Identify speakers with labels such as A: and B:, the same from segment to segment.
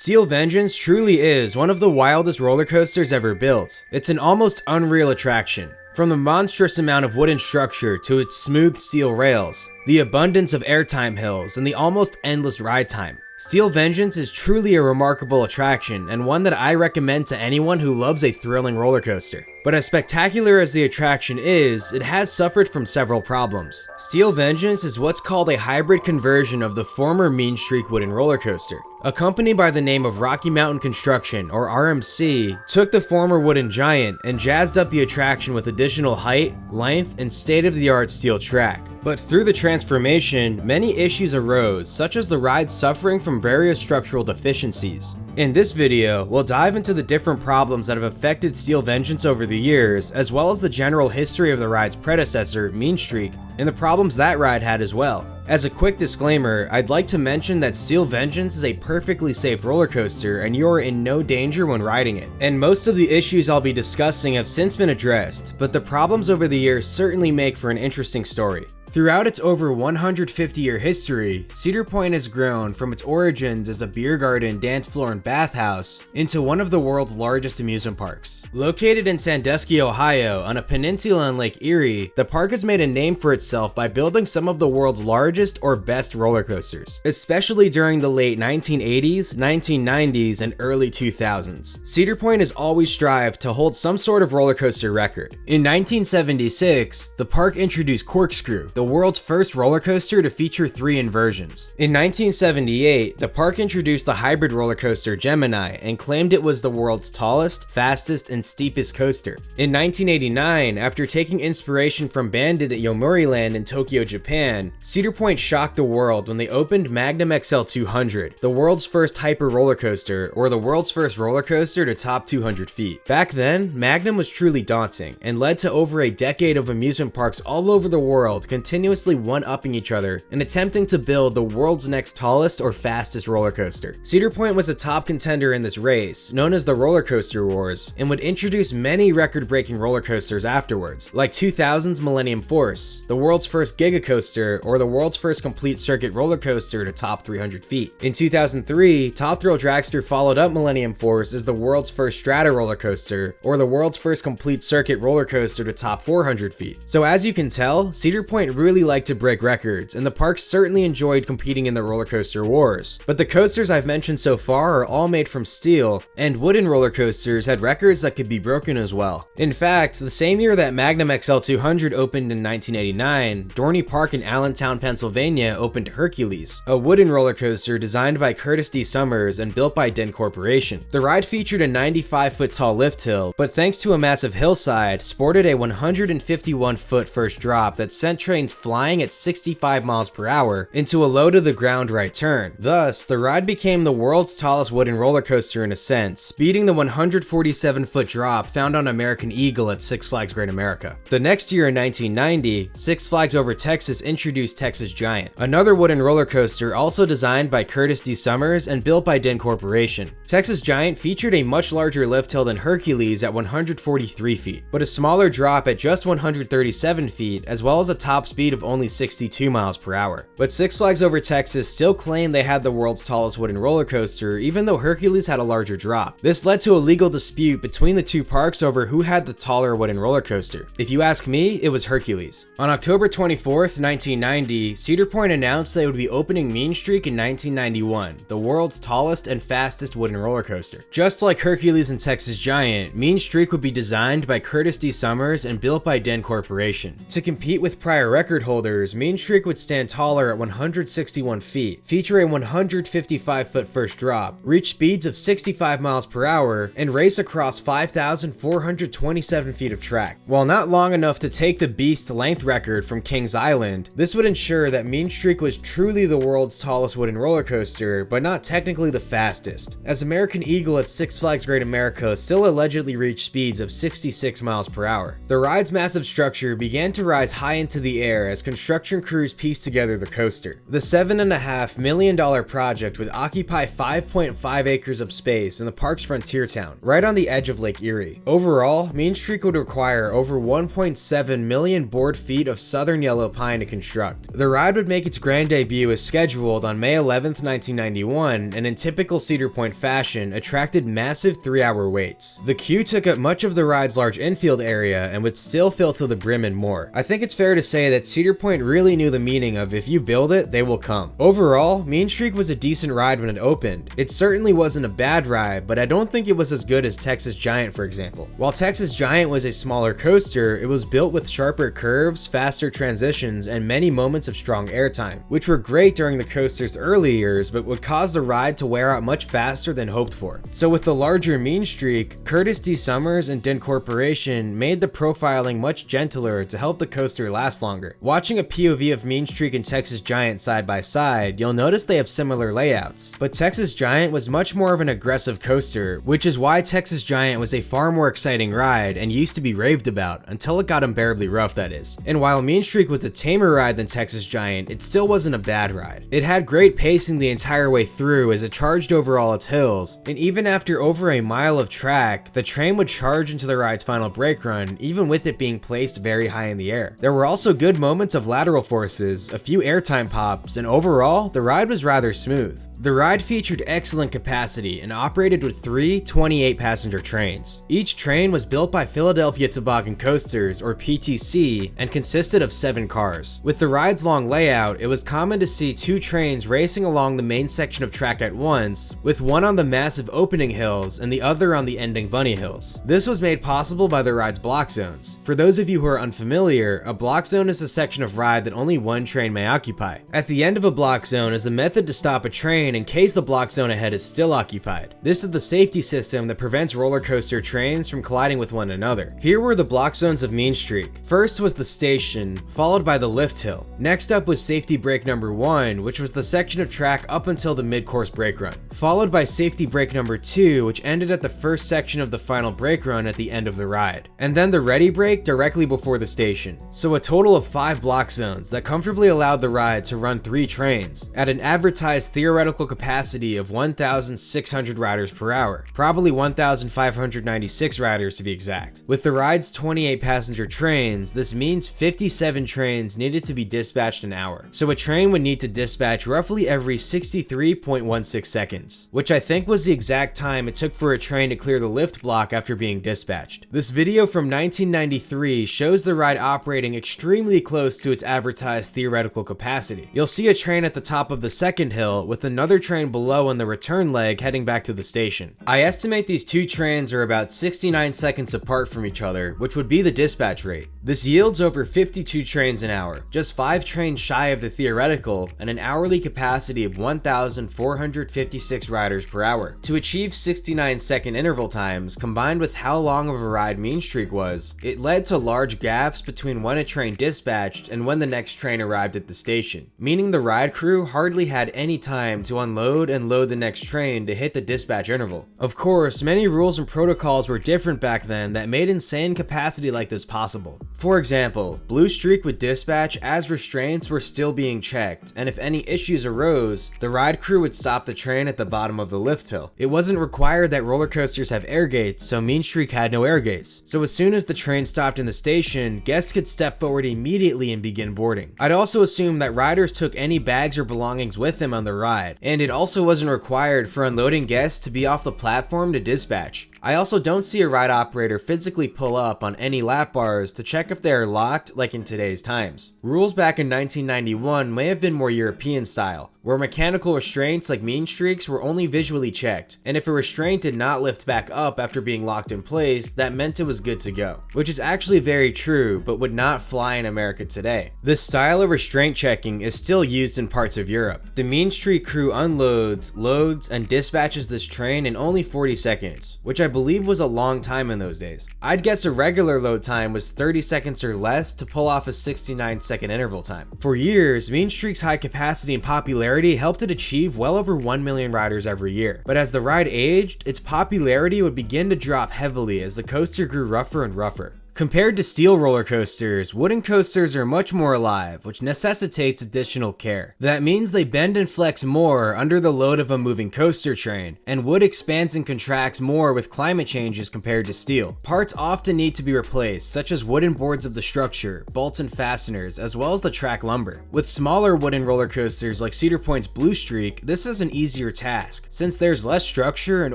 A: Steel Vengeance truly is one of the wildest roller coasters ever built. It's an almost unreal attraction. From the monstrous amount of wooden structure to its smooth steel rails, the abundance of airtime hills, and the almost endless ride time, Steel Vengeance is truly a remarkable attraction and one that I recommend to anyone who loves a thrilling roller coaster. But as spectacular as the attraction is, it has suffered from several problems. Steel Vengeance is what's called a hybrid conversion of the former Mean Streak wooden roller coaster. A company by the name of Rocky Mountain Construction, or RMC, took the former wooden giant and jazzed up the attraction with additional height, length, and state-of-the-art steel track. But through the transformation, many issues arose, such as the ride suffering from various structural deficiencies. In this video, we'll dive into the different problems that have affected Steel Vengeance over the years, as well as the general history of the ride's predecessor, Mean Streak, and the problems that ride had as well. As a quick disclaimer, I'd like to mention that Steel Vengeance is a perfectly safe roller coaster and you are in no danger when riding it. And most of the issues I'll be discussing have since been addressed, but the problems over the years certainly make for an interesting story. Throughout its over 150-year history, Cedar Point has grown from its origins as a beer garden, dance floor, and bathhouse into one of the world's largest amusement parks. Located in Sandusky, Ohio, on a peninsula on Lake Erie, the park has made a name for itself by building some of the world's largest or best roller coasters, especially during the late 1980s, 1990s, and early 2000s. Cedar Point has always strived to hold some sort of roller coaster record. In 1976, the park introduced Corkscrew, the world's first roller coaster to feature 3 inversions. In 1978, the park introduced the hybrid roller coaster Gemini and claimed it was the world's tallest, fastest, and steepest coaster. In 1989, after taking inspiration from Bandit at Yomiuri Land in Tokyo, Japan, Cedar Point shocked the world when they opened Magnum XL 200, the world's first hyper roller coaster, or the world's first roller coaster to top 200 feet. Back then, Magnum was truly daunting and led to over a decade of amusement parks all over the world continuously one-upping each other and attempting to build the world's next tallest or fastest roller coaster. Cedar Point was a top contender in this race, known as the Roller Coaster Wars, and would introduce many record-breaking roller coasters afterwards, like 2000's Millennium Force, the world's first Giga Coaster, or the world's first complete circuit roller coaster to top 300 feet. In 2003, Top Thrill Dragster followed up Millennium Force as the world's first Strata roller coaster, or the world's first complete circuit roller coaster to top 400 feet. So as you can tell, Cedar Point really liked to break records, and the park certainly enjoyed competing in the roller coaster wars. But the coasters I've mentioned so far are all made from steel, and wooden roller coasters had records that could be broken as well. In fact, the same year that Magnum XL 200 opened in 1989, Dorney Park in Allentown, Pennsylvania opened Hercules, a wooden roller coaster designed by Curtis D. Summers and built by Den Corporation. The ride featured a 95-foot tall lift hill, but thanks to a massive hillside, sported a 151-foot first drop that sent trains flying at 65 miles per hour into a low-to-the-ground right turn. Thus, the ride became the world's tallest wooden roller coaster in a sense, beating the 147-foot drop found on American Eagle at Six Flags Great America. The next year in 1990, Six Flags Over Texas introduced Texas Giant, another wooden roller coaster also designed by Curtis D. Summers and built by Den Corporation. Texas Giant featured a much larger lift hill than Hercules at 143 feet, but a smaller drop at just 137 feet, as well as a top speed of only 62 miles per hour. But Six Flags Over Texas still claimed they had the world's tallest wooden roller coaster, even though Hercules had a larger drop. This led to a legal dispute between the two parks over who had the taller wooden roller coaster. If you ask me, it was Hercules. On October 24th, 1990, Cedar Point announced they would be opening Mean Streak in 1991, the world's tallest and fastest wooden roller coaster. Just like Hercules and Texas Giant, Mean Streak would be designed by Curtis D. Summers and built by Den Corporation. To compete with prior record holders, Mean Streak would stand taller at 161 feet, feature a 155-foot first drop, reach speeds of 65 miles per hour, and race across 5,427 feet of track. While not long enough to take the beast length record from Kings Island, this would ensure that Mean Streak was truly the world's tallest wooden roller coaster, but not technically the fastest, as American Eagle at Six Flags Great America still allegedly reached speeds of 66 miles per hour. The ride's massive structure began to rise high into the air there as construction crews pieced together the coaster. The $7.5 million project would occupy 5.5 acres of space in the park's frontier town, right on the edge of Lake Erie. Overall, Mean Streak would require over 1.7 million board feet of southern yellow pine to construct. The ride would make its grand debut as scheduled on May 11th, 1991, and in typical Cedar Point fashion, attracted massive 3-hour waits. The queue took up much of the ride's large infield area and would still fill to the brim and more. I think it's fair to say that Cedar Point really knew the meaning of if you build it, they will come. Overall, Mean Streak was a decent ride when it opened. It certainly wasn't a bad ride, but I don't think it was as good as Texas Giant, for example. While Texas Giant was a smaller coaster, it was built with sharper curves, faster transitions, and many moments of strong airtime, which were great during the coaster's early years, but would cause the ride to wear out much faster than hoped for. So with the larger Mean Streak, Curtis D. Summers and Dent Corporation made the profiling much gentler to help the coaster last longer. Watching a POV of Mean Streak and Texas Giant side by side, you'll notice they have similar layouts, but Texas Giant was much more of an aggressive coaster, which is why Texas Giant was a far more exciting ride and used to be raved about, until it got unbearably rough, that is. And while Mean Streak was a tamer ride than Texas Giant, it still wasn't a bad ride. It had great pacing the entire way through as it charged over all its hills, and even after over a mile of track, the train would charge into the ride's final brake run, even with it being placed very high in the air. There were also good moments of lateral forces, a few airtime pops, and overall, the ride was rather smooth. The ride featured excellent capacity and operated with 3 28-passenger trains. Each train was built by Philadelphia Toboggan Coasters, or PTC, and consisted of 7 cars. With the ride's long layout, it was common to see 2 trains racing along the main section of track at once, with one on the massive opening hills and the other on the ending bunny hills. This was made possible by the ride's block zones. For those of you who are unfamiliar, a block zone is a section of ride that only one train may occupy. At the end of a block zone is a method to stop a train in case the block zone ahead is still occupied. This is the safety system that prevents roller coaster trains from colliding with one another. Here were the block zones of Mean Streak. First was the station, followed by the lift hill. Next up was safety brake number 1, which was the section of track up until the mid-course brake run, followed by safety brake number 2, which ended at the first section of the final brake run at the end of the ride, and then the ready brake directly before the station. So a total of 5 block zones that comfortably allowed the ride to run 3 trains at an advertised theoretical capacity of 1,600 riders per hour, probably 1,596 riders to be exact. With the ride's 28 passenger trains, this means 57 trains needed to be dispatched an hour. So a train would need to dispatch roughly every 63.16 seconds, which I think was the exact time it took for a train to clear the lift block after being dispatched. This video from 1993 shows the ride operating extremely close to its advertised theoretical capacity. You'll see a train at the top of the second hill with another train below on the return leg heading back to the station. I estimate these 2 trains are about 69 seconds apart from each other, which would be the dispatch rate. This yields over 52 trains an hour, just 5 trains shy of the theoretical, and an hourly capacity of 1,456 riders per hour. To achieve 69-second interval times, combined with how long of a ride Mean Streak was, it led to large gaps between when a train dispatched and when the next train arrived at the station, meaning the ride crew hardly had any time to unload and load the next train to hit the dispatch interval. Of course, many rules and protocols were different back then that made insane capacity like this possible. For example, Blue Streak would dispatch as restraints were still being checked, and if any issues arose, the ride crew would stop the train at the bottom of the lift hill. It wasn't required that roller coasters have air gates, so Mean Streak had no air gates. So as soon as the train stopped in the station, guests could step forward immediately and begin boarding. I'd also assume that riders took any bags or belongings with them on the ride, and it also wasn't required for unloading guests to be off the platform to dispatch. I also don't see a ride operator physically pull up on any lap bars to check if they are locked like in today's times. Rules back in 1991 may have been more European style, where mechanical restraints like Mean Streaks were only visually checked, and if a restraint did not lift back up after being locked in place, that meant it was good to go, which is actually very true, but would not fly in America today. This style of restraint checking is still used in parts of Europe. The Mean Streak crew unloads, loads, and dispatches this train in only 40 seconds, which I believe was a long time in those days. I'd guess a regular load time was 30 seconds or less to pull off a 69-second interval time. For years, Mean Streak's high capacity and popularity helped it achieve well over 1 million riders every year. But as the ride aged, its popularity would begin to drop heavily as the coaster grew rougher and rougher. Compared to steel roller coasters, wooden coasters are much more alive, which necessitates additional care. That means they bend and flex more under the load of a moving coaster train, and wood expands and contracts more with climate changes compared to steel. Parts often need to be replaced, such as wooden boards of the structure, bolts and fasteners, as well as the track lumber. With smaller wooden roller coasters like Cedar Point's Blue Streak, this is an easier task, since there's less structure and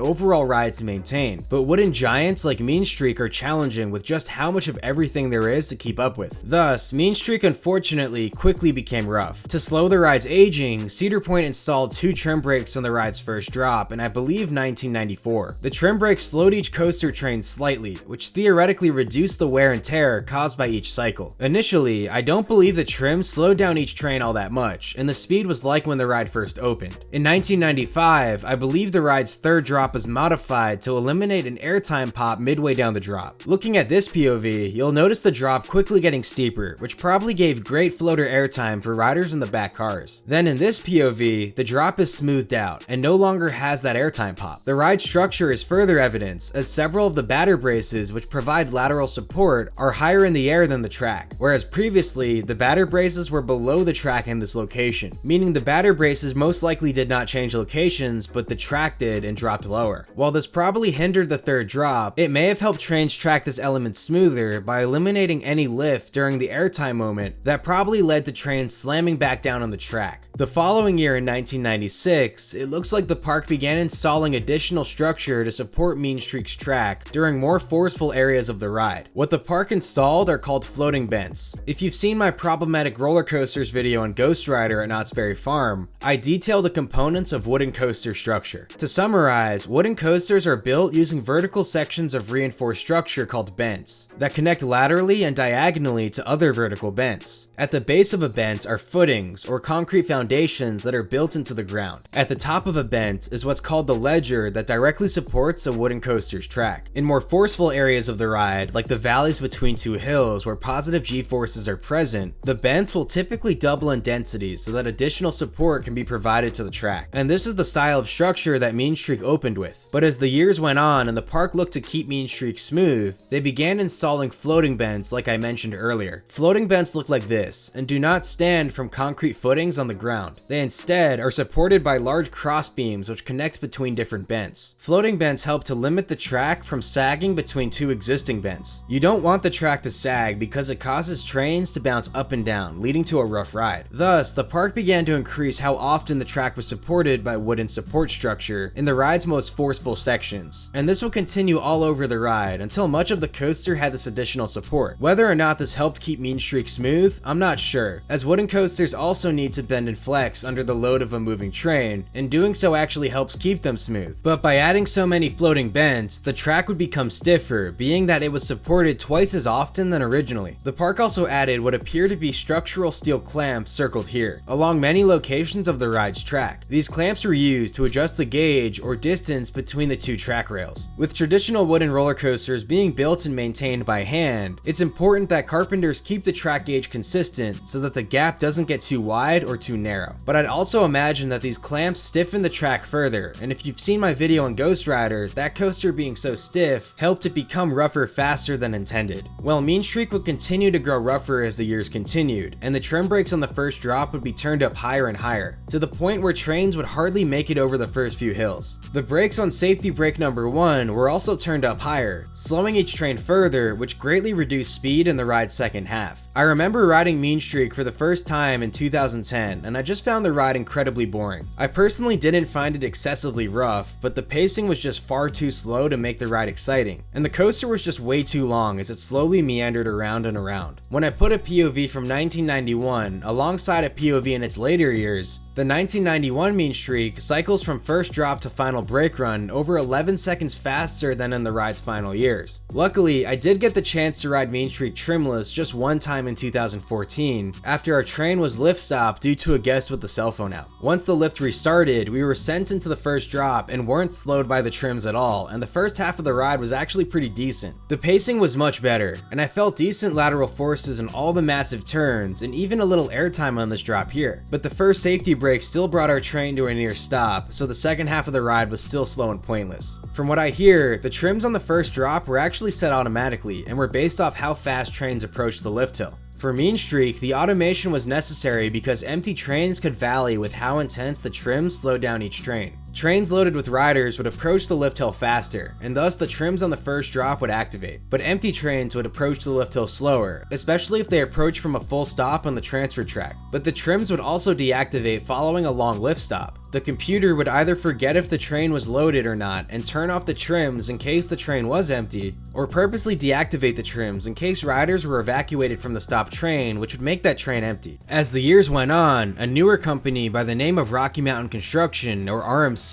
A: overall ride to maintain. But wooden giants like Mean Streak are challenging with just how much of everything there is to keep up with. Thus, Mean Streak unfortunately quickly became rough. To slow the ride's aging, Cedar Point installed 2 trim brakes on the ride's first drop in I believe 1994. The trim brakes slowed each coaster train slightly, which theoretically reduced the wear and tear caused by each cycle. Initially, I don't believe the trim slowed down each train all that much, and the speed was like when the ride first opened. In 1995, I believe the ride's third drop was modified to eliminate an airtime pop midway down the drop. Looking at this POV, you'll notice the drop quickly getting steeper, which probably gave great floater airtime for riders in the back cars. Then in this POV, the drop is smoothed out and no longer has that airtime pop. The ride structure is further evidence, as several of the batter braces which provide lateral support are higher in the air than the track, whereas previously the batter braces were below the track in this location, meaning the batter braces most likely did not change locations, but the track did and dropped lower. While this probably hindered the third drop, it may have helped trains track this element smoother by eliminating any lift during the airtime moment that probably led to trains slamming back down on the track. The following year in 1996, it looks like the park began installing additional structure to support Mean Streak's track during more forceful areas of the ride. What the park installed are called floating bents. If you've seen my problematic roller coasters video on Ghost Rider at Knott's Berry Farm, I detail the components of wooden coaster structure. To summarize, wooden coasters are built using vertical sections of reinforced structure called bents that connect laterally and diagonally to other vertical bents. At the base of a bent are footings or concrete foundations that are built into the ground. At the top of a bent is what's called the ledger that directly supports a wooden coaster's track. In more forceful areas of the ride, like the valleys between 2 hills where positive g-forces are present, the bents will typically double in density so that additional support can be provided to the track. And this is the style of structure that Mean Streak opened with. But as the years went on and the park looked to keep Mean Streak smooth, they began installing floating bents like I mentioned earlier. Floating bents look like this and do not stand from concrete footings on the ground. They instead are supported by large cross beams which connect between different bents. Floating bents help to limit the track from sagging between 2 existing bents. You don't want the track to sag because it causes trains to bounce up and down, leading to a rough ride. Thus, the park began to increase how often the track was supported by wooden support structure in the ride's most forceful sections. And this will continue all over the ride until much of the coaster had this additional support. Whether or not this helped keep Mean Streak smooth, I'm not sure, as wooden coasters also need to bend and flex under the load of a moving train, and doing so actually helps keep them smooth. But by adding so many floating bends, the track would become stiffer, being that it was supported twice as often than originally. The park also added what appear to be structural steel clamps circled here, along many locations of the ride's track. These clamps were used to adjust the gauge or distance between the 2 track rails. With traditional wooden roller coasters being built and maintained by hand, it's important that carpenters keep the track gauge consistent so that the gap doesn't get too wide or too narrow. But I'd also imagine that these clamps stiffen the track further, and if you've seen my video on Ghost Rider, that coaster being so stiff helped it become rougher faster than intended. Well, Mean Streak would continue to grow rougher as the years continued, and the trim brakes on the first drop would be turned up higher and higher, to the point where trains would hardly make it over the first few hills. The brakes on safety brake number 1 were also turned up higher, slowing each train further, which greatly reduced speed in the ride's second half. I remember riding Mean Streak for the first time in 2010, and I just found the ride incredibly boring. I personally didn't find it excessively rough, but the pacing was just far too slow to make the ride exciting, and the coaster was just way too long as it slowly meandered around and around. When I put a POV from 1991 alongside a POV in its later years, the 1991 Mean Streak cycles from first drop to final brake run over 11 seconds faster than in the ride's final years. Luckily, I did get the chance to ride Mean Streak trimless just one time in 2014, after our train was lift stopped due to a guest with the cell phone out. Once the lift restarted, we were sent into the first drop and weren't slowed by the trims at all, and the first half of the ride was actually pretty decent. The pacing was much better, and I felt decent lateral forces in all the massive turns, and even a little airtime on this drop here. But the first safety brakes still brought our train to a near stop, so the second half of the ride was still slow and pointless. From what I hear, the trims on the first drop were actually set automatically and were based off how fast trains approached the lift hill. For Mean Streak, the automation was necessary because empty trains could vary with how intense the trims slowed down each train. Trains loaded with riders would approach the lift hill faster, and thus the trims on the first drop would activate, but empty trains would approach the lift hill slower, especially if they approached from a full stop on the transfer track. But the trims would also deactivate following a long lift stop. The computer would either forget if the train was loaded or not and turn off the trims in case the train was empty, or purposely deactivate the trims in case riders were evacuated from the stopped train, which would make that train empty. As the years went on, a newer company by the name of Rocky Mountain Construction, or RMC,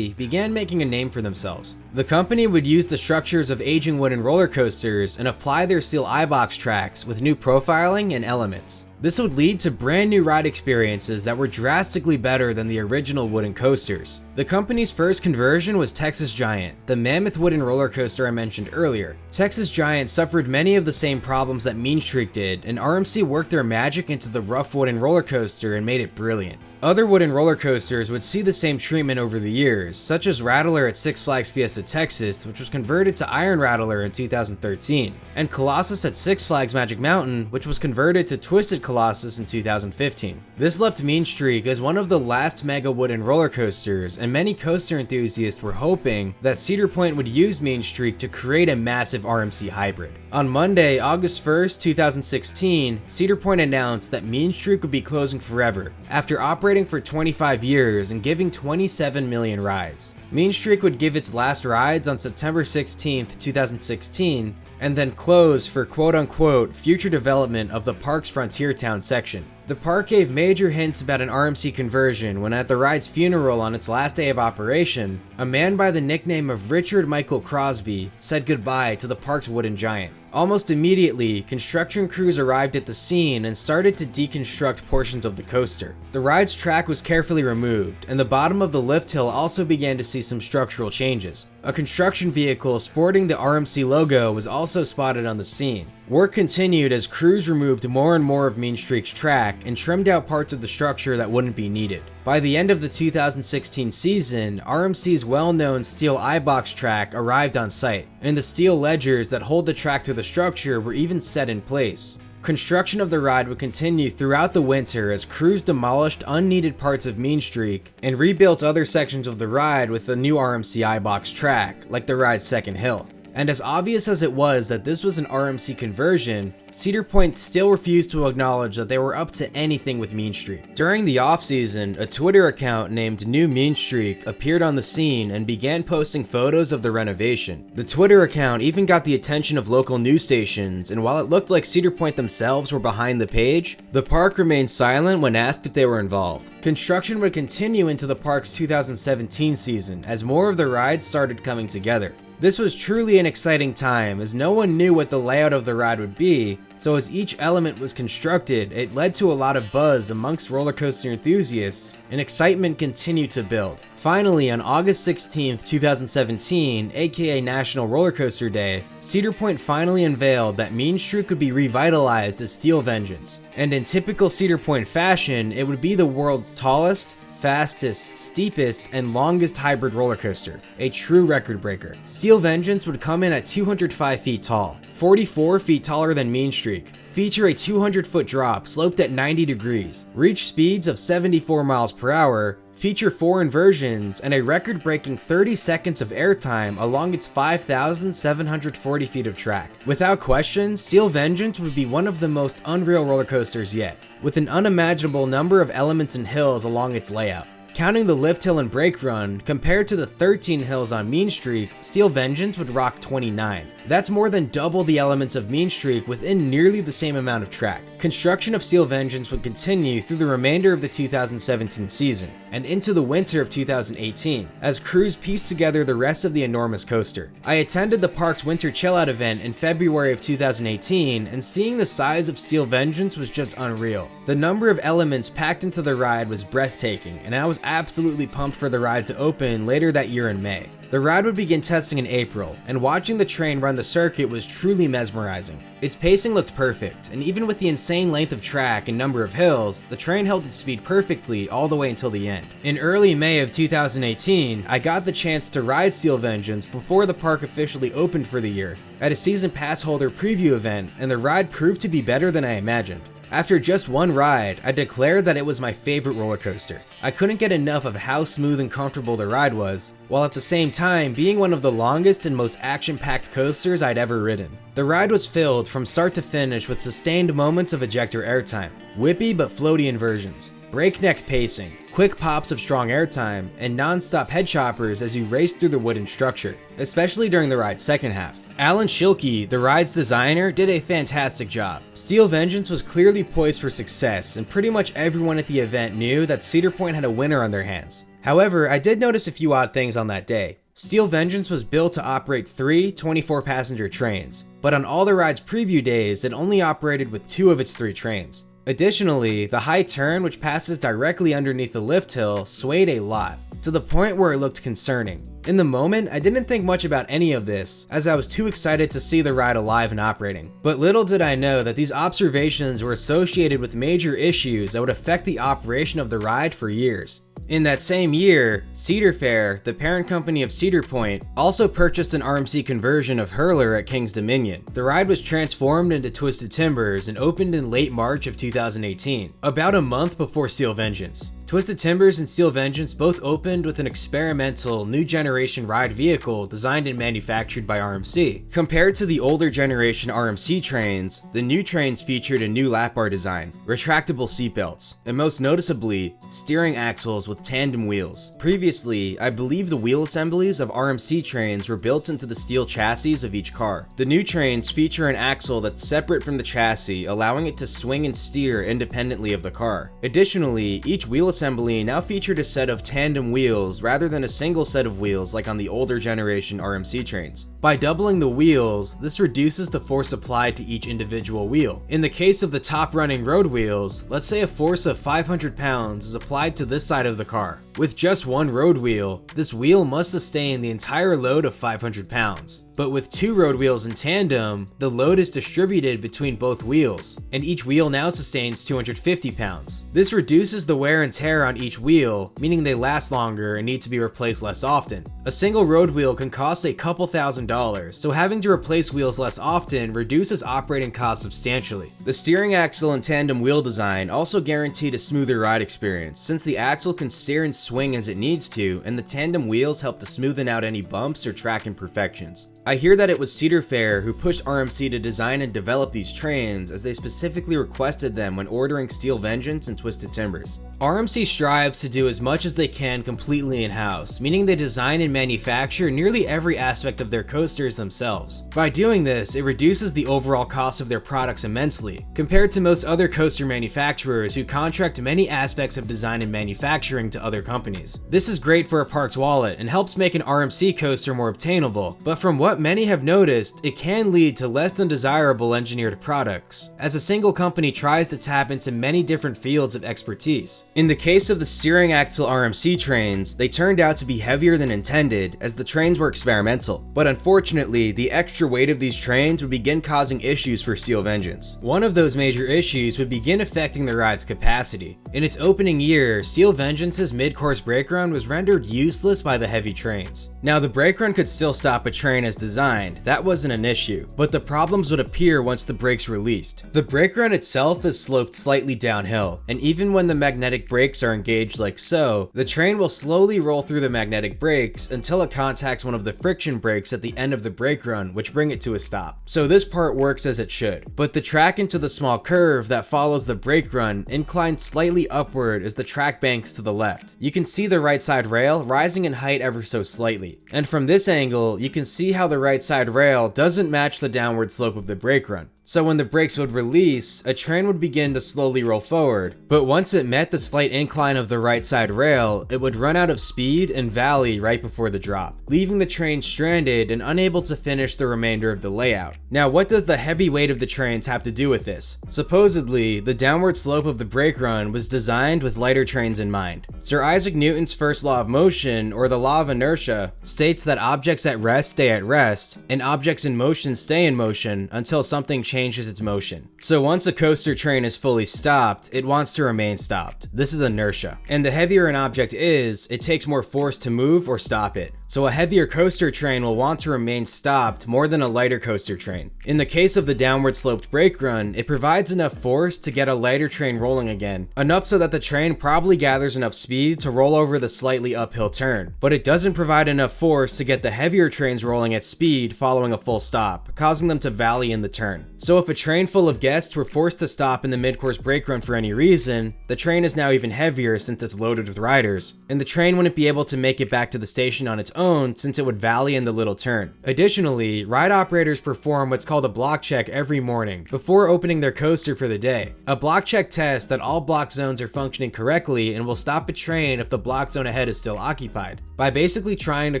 A: began making a name for themselves. The company would use the structures of aging wooden roller coasters and apply their steel iBox tracks with new profiling and elements. This would lead to brand new ride experiences that were drastically better than the original wooden coasters. The company's first conversion was Texas Giant, the mammoth wooden roller coaster I mentioned earlier. Texas Giant suffered many of the same problems that Mean Streak did, and RMC worked their magic into the rough wooden roller coaster and made it brilliant. Other wooden roller coasters would see the same treatment over the years, such as Rattler at Six Flags Fiesta Texas, which was converted to Iron Rattler in 2013, and Colossus at Six Flags Magic Mountain, which was converted to Twisted Colossus in 2015. This left Mean Streak as one of the last mega wooden roller coasters, and many coaster enthusiasts were hoping that Cedar Point would use Mean Streak to create a massive RMC hybrid. On Monday, August 1st, 2016, Cedar Point announced that Mean Streak would be closing forever, after operating for 25 years and giving 27 million rides. Mean Streak would give its last rides on September 16th, 2016, and then close for quote-unquote future development of the park's Frontier Town section. The park gave major hints about an RMC conversion when at the ride's funeral on its last day of operation, a man by the nickname of Richard Michael Crosby said goodbye to the park's wooden giant. Almost immediately, construction crews arrived at the scene and started to deconstruct portions of the coaster. The ride's track was carefully removed, and the bottom of the lift hill also began to see some structural changes. A construction vehicle sporting the RMC logo was also spotted on the scene. Work continued as crews removed more and more of Mean Streak's track and trimmed out parts of the structure that wouldn't be needed. By the end of the 2016 season, RMC's well-known steel iBox track arrived on site, and the steel ledgers that hold the track to the structure were even set in place. Construction of the ride would continue throughout the winter as crews demolished unneeded parts of Mean Streak and rebuilt other sections of the ride with the new RMC iBox track, like the ride's second hill. And as obvious as it was that this was an RMC conversion, Cedar Point still refused to acknowledge that they were up to anything with Mean Streak. During the off-season, a Twitter account named New Mean Streak appeared on the scene and began posting photos of the renovation. The Twitter account even got the attention of local news stations, and while it looked like Cedar Point themselves were behind the page, the park remained silent when asked if they were involved. Construction would continue into the park's 2017 season as more of the rides started coming together. This was truly an exciting time as no one knew what the layout of the ride would be, so as each element was constructed, it led to a lot of buzz amongst roller coaster enthusiasts, and excitement continued to build. Finally, on August 16th, 2017, aka National Roller Coaster Day, Cedar Point finally unveiled that Mean Streak would be revitalized as Steel Vengeance, and in typical Cedar Point fashion, it would be the world's tallest, fastest, steepest, and longest hybrid roller coaster, a true record breaker. Steel Vengeance would come in at 205 feet tall, 44 feet taller than Mean Streak, feature a 200-foot drop sloped at 90 degrees, reach speeds of 74 miles per hour, feature 4 inversions, and a record-breaking 30 seconds of airtime along its 5,740 feet of track. Without question, Steel Vengeance would be one of the most unreal roller coasters yet, with an unimaginable number of elements and hills along its layout. Counting the lift hill and brake run, compared to the 13 hills on Mean Streak, Steel Vengeance would rock 29. That's more than double the elements of Mean Streak within nearly the same amount of track. Construction of Steel Vengeance would continue through the remainder of the 2017 season, and into the winter of 2018, as crews pieced together the rest of the enormous coaster. I attended the park's winter chill-out event in February of 2018, and seeing the size of Steel Vengeance was just unreal. The number of elements packed into the ride was breathtaking, and I was absolutely pumped for the ride to open later that year in May. The ride would begin testing in April, and watching the train run the circuit was truly mesmerizing. Its pacing looked perfect, and even with the insane length of track and number of hills, the train held its speed perfectly all the way until the end. In early May of 2018, I got the chance to ride Steel Vengeance before the park officially opened for the year, at a season pass holder preview event, and the ride proved to be better than I imagined. After just one ride, I declared that it was my favorite roller coaster. I couldn't get enough of how smooth and comfortable the ride was, while at the same time being one of the longest and most action-packed coasters I'd ever ridden. The ride was filled from start to finish with sustained moments of ejector airtime, whippy but floaty inversions, breakneck pacing, quick pops of strong airtime, and non-stop head choppers as you raced through the wooden structure, especially during the ride's second half. Alan Schilke, the ride's designer, did a fantastic job. Steel Vengeance was clearly poised for success, and pretty much everyone at the event knew that Cedar Point had a winner on their hands. However, I did notice a few odd things on that day. Steel Vengeance was built to operate 3 24-passenger trains, but on all the ride's preview days, it only operated with 2 of its 3 trains. Additionally, the high turn, which passes directly underneath the lift hill, swayed a lot, to the point where it looked concerning. In the moment, I didn't think much about any of this, as I was too excited to see the ride alive and operating. But little did I know that these observations were associated with major issues that would affect the operation of the ride for years. In that same year, Cedar Fair, the parent company of Cedar Point, also purchased an RMC conversion of Hurler at King's Dominion. The ride was transformed into Twisted Timbers and opened in late March of 2018, about a month before Steel Vengeance. Twisted Timbers and Steel Vengeance both opened with an experimental, new generation ride vehicle designed and manufactured by RMC. Compared to the older generation RMC trains, the new trains featured a new lap bar design, retractable seatbelts, and most noticeably, steering axles with tandem wheels. Previously, I believe the wheel assemblies of RMC trains were built into the steel chassis of each car. The new trains feature an axle that's separate from the chassis, allowing it to swing and steer independently of the car. Additionally, each wheel assembly now featured a set of tandem wheels rather than a single set of wheels like on the older generation RMC trains. By doubling the wheels, this reduces the force applied to each individual wheel. In the case of the top running road wheels, let's say a force of 500 pounds is applied to this side of the car. With just one road wheel, this wheel must sustain the entire load of 500 pounds. But with 2 road wheels in tandem, the load is distributed between both wheels, and each wheel now sustains 250 pounds. This reduces the wear and tear on each wheel, meaning they last longer and need to be replaced less often. A single road wheel can cost a couple $1,000s, so having to replace wheels less often reduces operating costs substantially. The steering axle and tandem wheel design also guaranteed a smoother ride experience, since the axle can steer and swing as it needs to, and the tandem wheels help to smoothen out any bumps or track imperfections. I hear that it was Cedar Fair who pushed RMC to design and develop these trains, as they specifically requested them when ordering Steel Vengeance and Twisted Timbers. RMC strives to do as much as they can completely in-house, meaning they design and manufacture nearly every aspect of their coasters themselves. By doing this, it reduces the overall cost of their products immensely, compared to most other coaster manufacturers who contract many aspects of design and manufacturing to other companies. This is great for a park's wallet and helps make an RMC coaster more obtainable, but from what many have noticed, it can lead to less than desirable engineered products, as a single company tries to tap into many different fields of expertise. In the case of the steering axle RMC trains, they turned out to be heavier than intended, as the trains were experimental. But unfortunately, the extra weight of these trains would begin causing issues for Steel Vengeance. One of those major issues would begin affecting the ride's capacity. In its opening year, Steel Vengeance's mid-course brake run was rendered useless by the heavy trains. Now, the brake run could still stop a train as designed, that wasn't an issue, but the problems would appear once the brakes released. The brake run itself is sloped slightly downhill, and even when the magnetic brakes are engaged like so, the train will slowly roll through the magnetic brakes until it contacts one of the friction brakes at the end of the brake run, which bring it to a stop. So this part works as it should, but the track into the small curve that follows the brake run inclines slightly upward as the track banks to the left. You can see the right side rail rising in height ever so slightly, and from this angle, you can see how the right side rail doesn't match the downward slope of the brake run. So when the brakes would release, a train would begin to slowly roll forward, but once it met the slight incline of the right side rail, it would run out of speed and valley right before the drop, leaving the train stranded and unable to finish the remainder of the layout. Now, what does the heavy weight of the trains have to do with this? Supposedly, the downward slope of the brake run was designed with lighter trains in mind. Sir Isaac Newton's first law of motion, or the law of inertia, states that objects at rest stay at rest, and objects in motion stay in motion until something changes its motion. So once a coaster train is fully stopped, it wants to remain stopped. This is inertia. And the heavier an object is, it takes more force to move or stop it. So a heavier coaster train will want to remain stopped more than a lighter coaster train. In the case of the downward sloped brake run, it provides enough force to get a lighter train rolling again, enough so that the train probably gathers enough speed to roll over the slightly uphill turn, but it doesn't provide enough force to get the heavier trains rolling at speed following a full stop, causing them to valley in the turn. So if a train full of guests were forced to stop in the mid-course brake run for any reason, the train is now even heavier since it's loaded with riders, and the train wouldn't be able to make it back to the station on its own since it would valley in the little turn. Additionally, ride operators perform what's called a block check every morning before opening their coaster for the day. A block check tests that all block zones are functioning correctly and will stop a train if the block zone ahead is still occupied, by basically trying to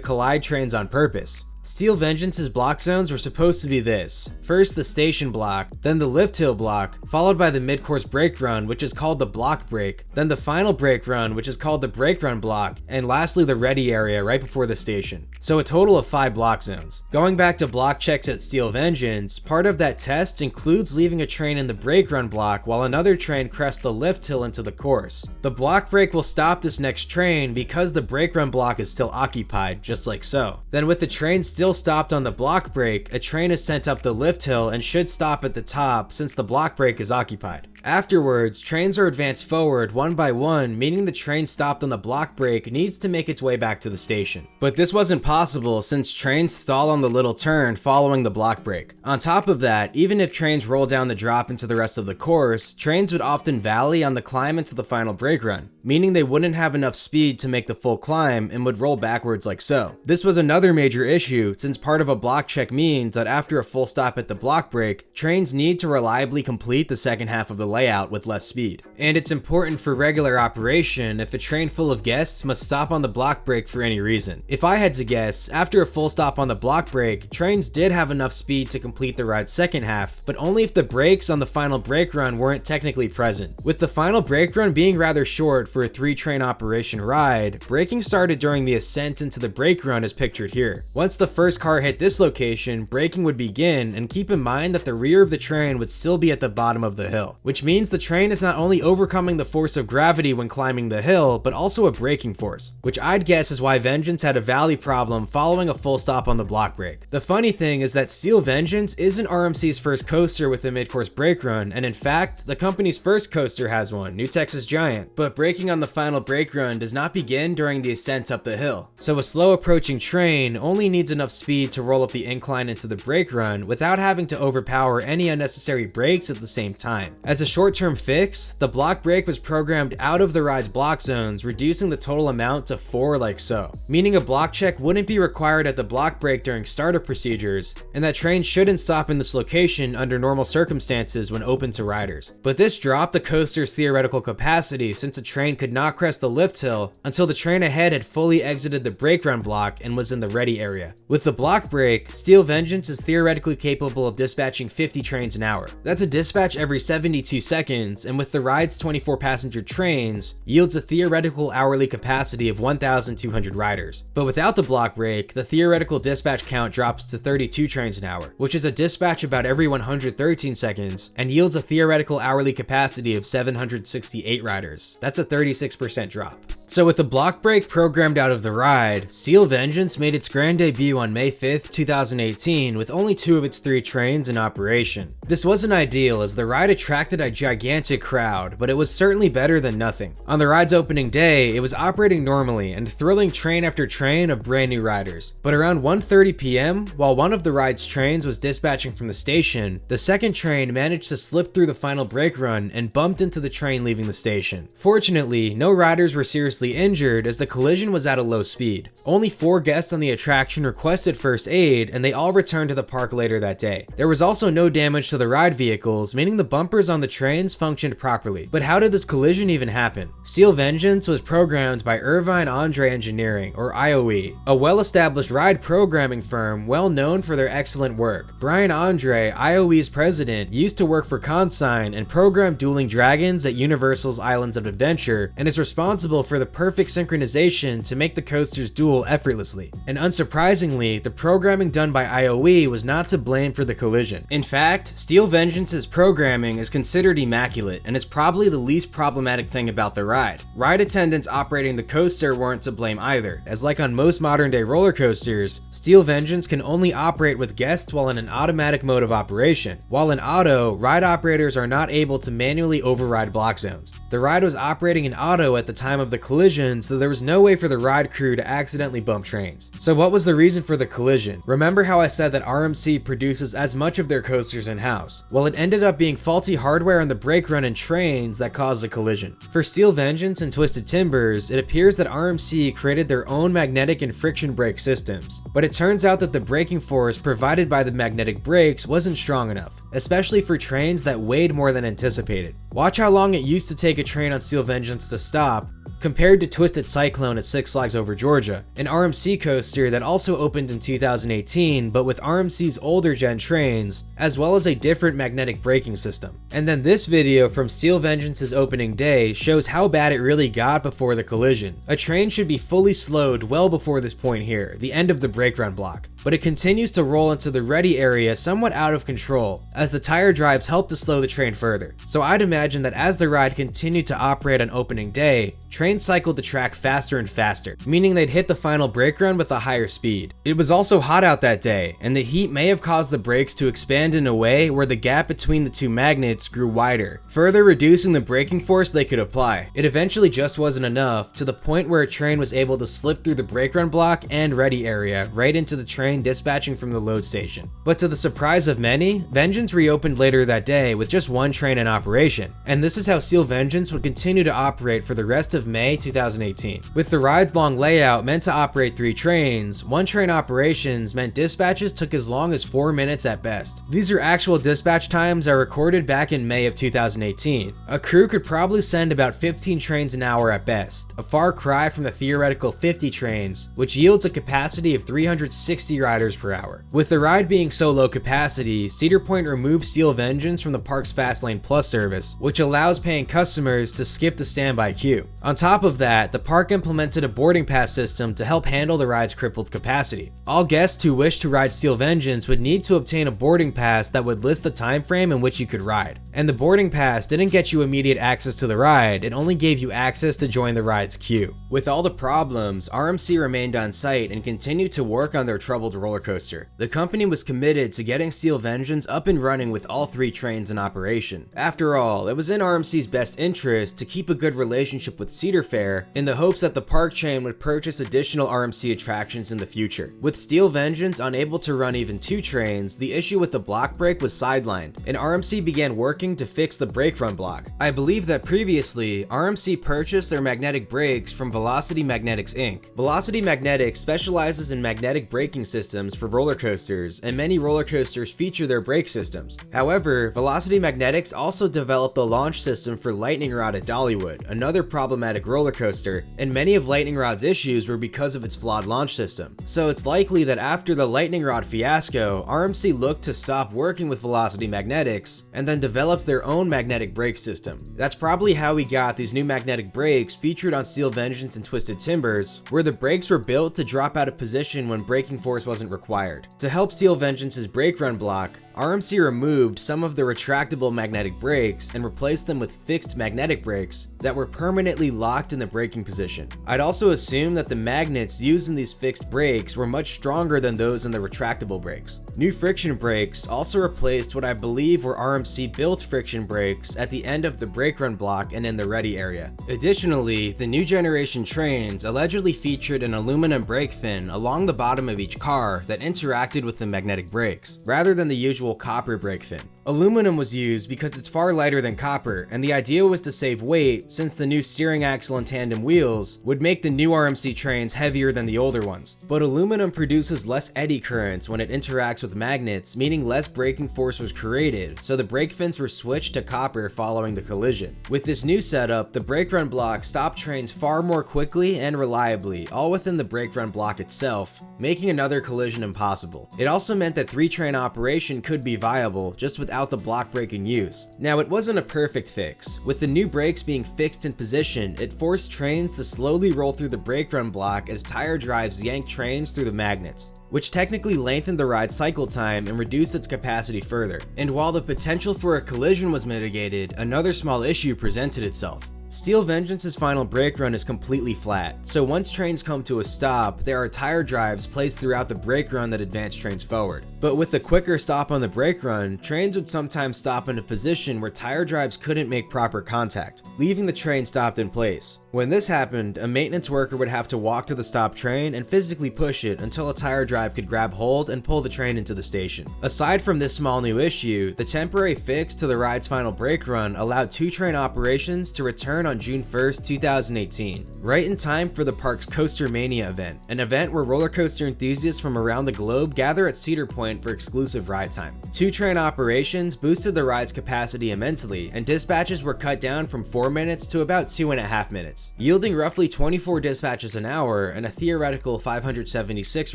A: collide trains on purpose. Steel Vengeance's block zones were supposed to be this: first the station block, then the lift hill block, followed by the mid-course brake run, which is called the block brake, then the final brake run, which is called the brake run block, and lastly the ready area right before the station. So a total of 5 block zones. Going back to block checks at Steel Vengeance, part of that test includes leaving a train in the brake run block while another train crests the lift hill into the course. The block brake will stop this next train because the brake run block is still occupied, just like so. Then with the train still stopped on the block brake, a train is sent up the lift hill and should stop at the top since the block brake is occupied. Afterwards, trains are advanced forward one by one, meaning the train stopped on the block brake needs to make its way back to the station. But this wasn't possible since trains stall on the little turn following the block brake. On top of that, even if trains roll down the drop into the rest of the course, trains would often valley on the climb into the final brake run, meaning they wouldn't have enough speed to make the full climb and would roll backwards like so. This was another major issue since part of a block check means that after a full stop at the block brake, trains need to reliably complete the second half of the layout with less speed. And it's important for regular operation if a train full of guests must stop on the block brake for any reason. If I had to guess, after a full stop on the block brake, trains did have enough speed to complete the ride's second half, but only if the brakes on the final brake run weren't technically present. With the final brake run being rather short for a 3-train operation ride, braking started during the ascent into the brake run as pictured here. Once the first car hit this location, braking would begin, and keep in mind that the rear of the train would still be at the bottom of the hill, which means the train is not only overcoming the force of gravity when climbing the hill, but also a braking force, which I'd guess is why Vengeance had a valley problem following a full stop on the block brake. The funny thing is that Steel Vengeance isn't RMC's first coaster with a mid-course brake run, and in fact, the company's first coaster has one, New Texas Giant, but braking on the final brake run does not begin during the ascent up the hill. So a slow approaching train only needs enough speed to roll up the incline into the brake run without having to overpower any unnecessary brakes at the same time. As a short-term fix, the block brake was programmed out of the ride's block zones, reducing the total amount to 4 like so, meaning a block check wouldn't be required at the block brake during startup procedures, and that trains shouldn't stop in this location under normal circumstances when open to riders. But this dropped the coaster's theoretical capacity since the train could not crest the lift hill until the train ahead had fully exited the brake run block and was in the ready area. With the block brake, Steel Vengeance is theoretically capable of dispatching 50 trains an hour. That's a dispatch every 72 seconds, and with the ride's 24 passenger trains, yields a theoretical hourly capacity of 1,200 riders. But without the block brake, the theoretical dispatch count drops to 32 trains an hour, which is a dispatch about every 113 seconds, and yields a theoretical hourly capacity of 768 riders. That's a 36% drop. So with the block brake programmed out of the ride, Steel Vengeance made its grand debut on May 5th, 2018 with only 2 of its 3 trains in operation. This wasn't ideal as the ride attracted a gigantic crowd, but it was certainly better than nothing. On the ride's opening day, it was operating normally and thrilling train after train of brand new riders. But around 1:30 p.m., while one of the ride's trains was dispatching from the station, the second train managed to slip through the final brake run and bumped into the train leaving the station. Fortunately, no riders were seriously seriously injured as the collision was at a low speed. Only 4 guests on the attraction requested first aid, and they all returned to the park later that day. There was also no damage to the ride vehicles, meaning the bumpers on the trains functioned properly. But how did this collision even happen? Steel Vengeance was programmed by Irvine Andre Engineering, or IOE, a well-established ride programming firm well known for their excellent work. Brian Andre, IOE's president, used to work for Consign and programmed Dueling Dragons at Universal's Islands of Adventure, and is responsible for the perfect synchronization to make the coasters duel effortlessly. And unsurprisingly, the programming done by IOE was not to blame for the collision. In fact, Steel Vengeance's programming is considered immaculate and is probably the least problematic thing about the ride. Ride attendants operating the coaster weren't to blame either, as like on most modern day roller coasters, Steel Vengeance can only operate with guests while in an automatic mode of operation. While in auto, ride operators are not able to manually override block zones. The ride was operating in auto at the time of the collision, so there was no way for the ride crew to accidentally bump trains. So what was the reason for the collision? Remember how I said that RMC produces as much of their coasters in-house? Well, it ended up being faulty hardware on the brake run and trains that caused the collision. For Steel Vengeance and Twisted Timbers, it appears that RMC created their own magnetic and friction brake systems, but it turns out that the braking force provided by the magnetic brakes wasn't strong enough, especially for trains that weighed more than anticipated. Watch how long it used to take a train on Steel Vengeance to stop, compared to Twisted Cyclone at Six Flags Over Georgia, an RMC coaster that also opened in 2018 but with RMC's older gen trains, as well as a different magnetic braking system. And then this video from Steel Vengeance's opening day shows how bad it really got before the collision. A train should be fully slowed well before this point here, the end of the brake run block, but it continues to roll into the ready area somewhat out of control, as the tire drives help to slow the train further. So I'd imagine that as the ride continued to operate on opening day, trains cycled the track faster and faster, meaning they'd hit the final brake run with a higher speed. It was also hot out that day, and the heat may have caused the brakes to expand in a way where the gap between the two magnets grew wider, further reducing the braking force they could apply. It eventually just wasn't enough, to the point where a train was able to slip through the brake run block and ready area right into the train dispatching from the load station. But to the surprise of many, Vengeance reopened later that day with just one train in operation, and this is how Steel Vengeance would continue to operate for the rest of May 2018. With the ride's long layout meant to operate 3 trains, one train operations meant dispatches took as long as 4 minutes at best. These are actual dispatch times are recorded back in May of 2018. A crew could probably send about 15 trains an hour at best, a far cry from the theoretical 50 trains, which yields a capacity of 360 riders per hour. With the ride being so low capacity, Cedar Point removed Steel Vengeance from the park's Fastlane Plus service, which allows paying customers to skip the standby queue. On top of that, the park implemented a boarding pass system to help handle the ride's crippled capacity. All guests who wish to ride Steel Vengeance would need to obtain a boarding pass that would list the time frame in which you could ride. And the boarding pass didn't get you immediate access to the ride, it only gave you access to join the ride's queue. With all the problems, RMC remained on site and continued to work on their troubled roller coaster. The company was committed to getting Steel Vengeance up and running with all 3 trains in operation. After all, it was in RMC's best interest to keep a good relationship with Cedar Fair in the hopes that the park chain would purchase additional RMC attractions in the future. With Steel Vengeance unable to run even 2 trains, the issue with the block brake was sidelined, and RMC began working to fix the brake run block. I believe that previously, RMC purchased their magnetic brakes from Velocity Magnetics Inc. Velocity Magnetics specializes in magnetic braking systems for roller coasters, and many roller coasters feature their brake systems. However, Velocity Magnetics also developed the launch system for Lightning Rod at Dollywood, another problematic roller coaster, and many of Lightning Rod's issues were because of its flawed launch system. So it's likely that after the Lightning Rod fiasco, RMC looked to stop working with Velocity Magnetics and then developed their own magnetic brake system. That's probably how we got these new magnetic brakes featured on Steel Vengeance and Twisted Timbers, where the brakes were built to drop out of position when braking force wasn't required. To help Steel Vengeance's brake run block, RMC removed some of the retractable magnetic brakes and replaced them with fixed magnetic brakes that were permanently locked in the braking position. I'd also assume that the magnets used in these fixed brakes were much stronger than those in the retractable brakes. New friction brakes also replaced what I believe were RMC built friction brakes at the end of the brake run block and in the ready area. Additionally, the new generation trains allegedly featured an aluminum brake fin along the bottom of each car that interacted with the magnetic brakes, rather than the usual copper brake fin. Aluminum was used because it's far lighter than copper, and the idea was to save weight since the new steering axle and tandem wheels would make the new RMC trains heavier than the older ones. But aluminum produces less eddy currents when it interacts with magnets, meaning less braking force was created, so the brake fins were switched to copper following the collision. With this new setup, the brake run block stopped trains far more quickly and reliably, all within the brake run block itself, making another collision impossible. It also meant that 3-train operation could be viable, just without the block braking use. Now, it wasn't a perfect fix. With the new brakes being fixed in position, it forced trains to slowly roll through the brake run block as tire drives yanked trains through the magnets, which technically lengthened the ride's cycle time and reduced its capacity further. And while the potential for a collision was mitigated, another small issue presented itself. Steel Vengeance's final brake run is completely flat, so once trains come to a stop, there are tire drives placed throughout the brake run that advance trains forward. But with the quicker stop on the brake run, trains would sometimes stop in a position where tire drives couldn't make proper contact, leaving the train stopped in place. When this happened, a maintenance worker would have to walk to the stopped train and physically push it until a tire drive could grab hold and pull the train into the station. Aside from this small new issue, the temporary fix to the ride's final brake run allowed 2-train operations to return on June 1st, 2018, right in time for the park's Coaster Mania event, an event where roller coaster enthusiasts from around the globe gather at Cedar Point for exclusive ride time. 2-train operations boosted the ride's capacity immensely, and dispatches were cut down from 4 minutes to about 2.5 minutes, yielding roughly 24 dispatches an hour and a theoretical 576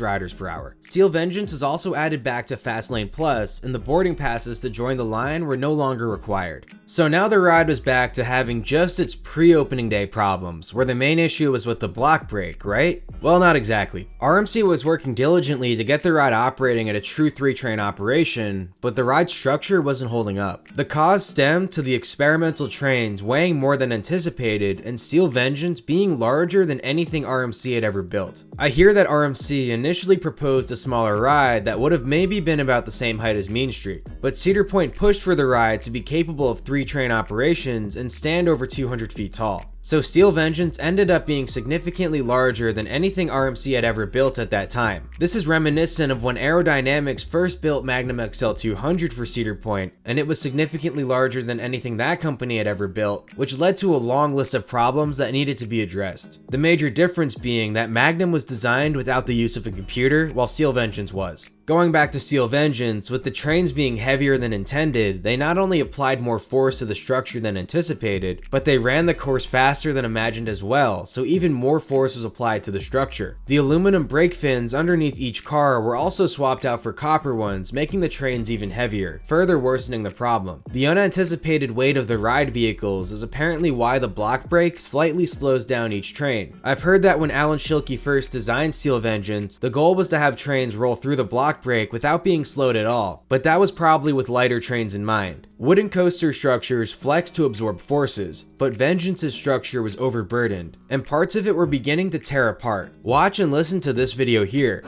A: riders per hour. Steel Vengeance was also added back to Fastlane Plus, and the boarding passes to join the line were no longer required. So now the ride was back to having just its pre-opening day problems, where the main issue was with the block brake, right? Well, not exactly. RMC was working diligently to get the ride operating at a true 3-train operation, but the ride structure wasn't holding up. The cause stemmed to the experimental trains weighing more than anticipated and Steel Vengeance being larger than anything RMC had ever built. I hear that RMC initially proposed a smaller ride that would have maybe been about the same height as Mean Streak, but Cedar Point pushed for the ride to be capable of 3-train operations and stand over 200 feet tall. So Steel Vengeance ended up being significantly larger than anything RMC had ever built at that time. This is reminiscent of when Aerodynamics first built Magnum XL 200 for Cedar Point, and it was significantly larger than anything that company had ever built, which led to a long list of problems that needed to be addressed. The major difference being that Magnum was designed without the use of a computer, while Steel Vengeance was. Going back to Steel Vengeance, with the trains being heavier than intended, they not only applied more force to the structure than anticipated, but they ran the course faster than imagined as well, so even more force was applied to the structure. The aluminum brake fins underneath each car were also swapped out for copper ones, making the trains even heavier, further worsening the problem. The unanticipated weight of the ride vehicles is apparently why the block brake slightly slows down each train. I've heard that when Alan Schilke first designed Steel Vengeance, the goal was to have trains roll through the block brake without being slowed at all, but that was probably with lighter trains in mind. Wooden coaster structures flexed to absorb forces, but Vengeance's structure was overburdened, and parts of it were beginning to tear apart. Watch and listen to this video here.